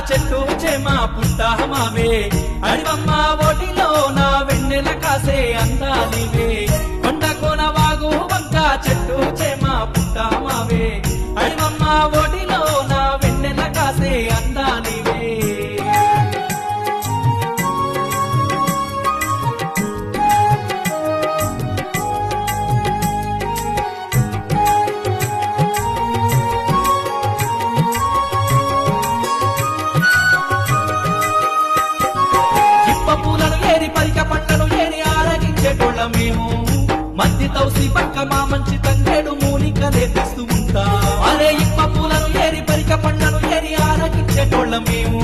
చెట్టు చేమా పుట్టామావే అడివమ్మ ఓటిలో నా వెన్నెల కాసే అందాలివే కొండ కోన వాగు వంక చెట్టు చేమా పుట్టామావే అడివమ్మ ఓటిలో నా వెన్నెల కాసే అందాలివే మేము మధ్య తౌసి పక్క మా మంచి తంగేడు మూలికలే తెస్తూ ఉంటా అరే ఇప్ప పూలను ఏరి పరిక పండ్లను ఏరి ఆరగించేటోళ్ళ మేము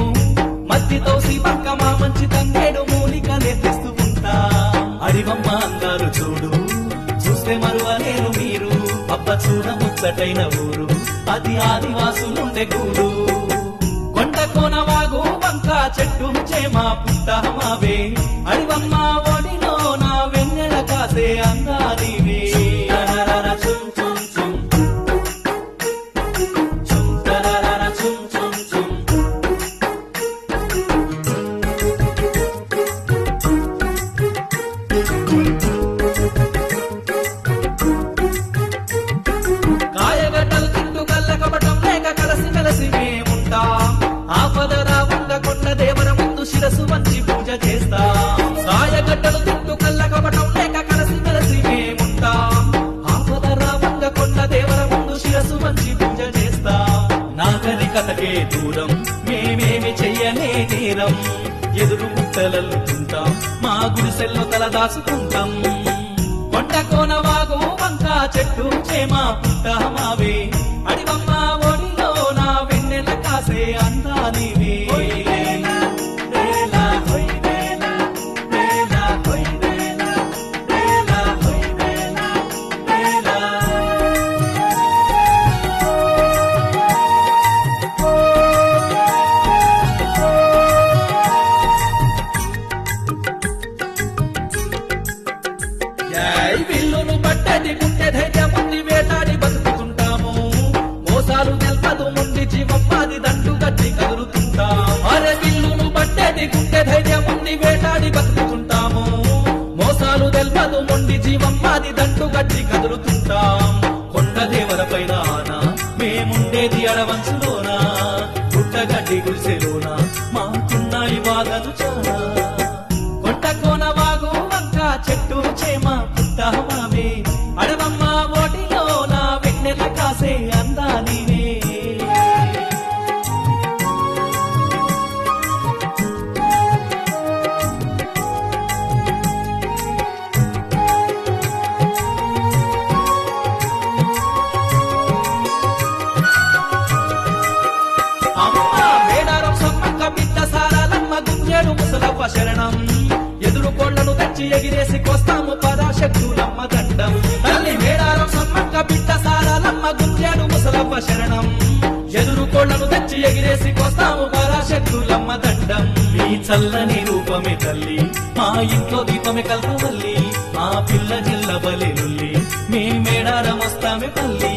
మధ్య తౌసి పక్క మా మంచి తంగేడు మూలికలే తెస్తూ ఉంటా అడివమ్మ అందారు చూడు చూస్తే మరువలేరు మీరు అబ్బ చూడ ముచ్చటైన ఊరు అది ఆదివాసులుండే గూడు కొండ కోన వాగు వంక చెట్టు చేమా పుట్టామావే అడివమ్మ ఓడిలో నా వెన్నెల కాసే అందాలివే చుమ్ చుమ్ చుమ్ చుమ్ తరరర చుమ్ చుమ్ చుమ్ కాయగడ్డలు తింటూ కళ్ళ కపటం లేక కలసి కలసి మేముంటాం ఆపదరా ఉండకొండ దేవర ముందు శిరసు వంచి పూజ చేస్తాం కాయగడ్డలు తింటూ కళ్ళ కపటం లేక కలసి కలసి మేముంటాం ఆపదరా ఉండకొండ దేవర ముందు శిరసు వంచి పూజ చేస్తాం నాగరికతకే దూరం మేమేమి చెయ్యనే నేరం ఎదురు ముట్టలల్లుకుంటాం మా గుడిసెల్లో తల దాచుకుంటాం కొండ కోన వాగు వంక చెట్టు చేమా పుట్టామావే అడివమ్మ ఓడిలో నా వెన్నెల కాసే అందాలివే విల్లును పట్టది గుండె ధైర్యం ఉంది వేటాడి బతుకుతుంటాము మోసాలు తెల్పదు ముండి జీవమ్మాది దండు గట్టి కదులుతుంటాం అరే విల్లును పట్టది గుండె ధైర్యం ఉంది వేటాడి బతుకుతుంటాము మోసాలు తెల్పదు ముండి జీవమ్మాది దండు గట్టి కదులుతుంటాం కొండ దేవర పైన ఆనా మేముండేది అడవంచులోనా గుట్టగడ్డి గుడిసెలోనా మాకున్నాయి బాధలు చాలా కొండ కోన వాగు వంక చెట్టు చేమా పుట్టామావే అడవమ్మ ఓటిలో నా వెన్నెల కాసే అందాలివే అమ్మ మేడారం సమ్మక్క బిడ్డ సారాలమ్మ గుంజేడు ముసలవ్వ శరణం ఎదురు కోళ్లను తెచ్చి ఎగిరేసి కోస్తాము పరాశక్తులమ్మ దండం తల్లి మేడారం సమ్మక్క బిడ్డ సారాలమ్మ గుంజేడు ముసలవ్వ శరణం ఎదురు కోళ్లను తెచ్చి ఎగిరేసి కోస్తాము పరాశక్తులమ్మ దండం ఈ చల్లని రూపమే తల్లి మా ఇంట్లో దీపమే కల్పవల్లి మా పిల్ల జిల్ల బలిలుల్లి మీ మేడారం వస్తామే పల్లి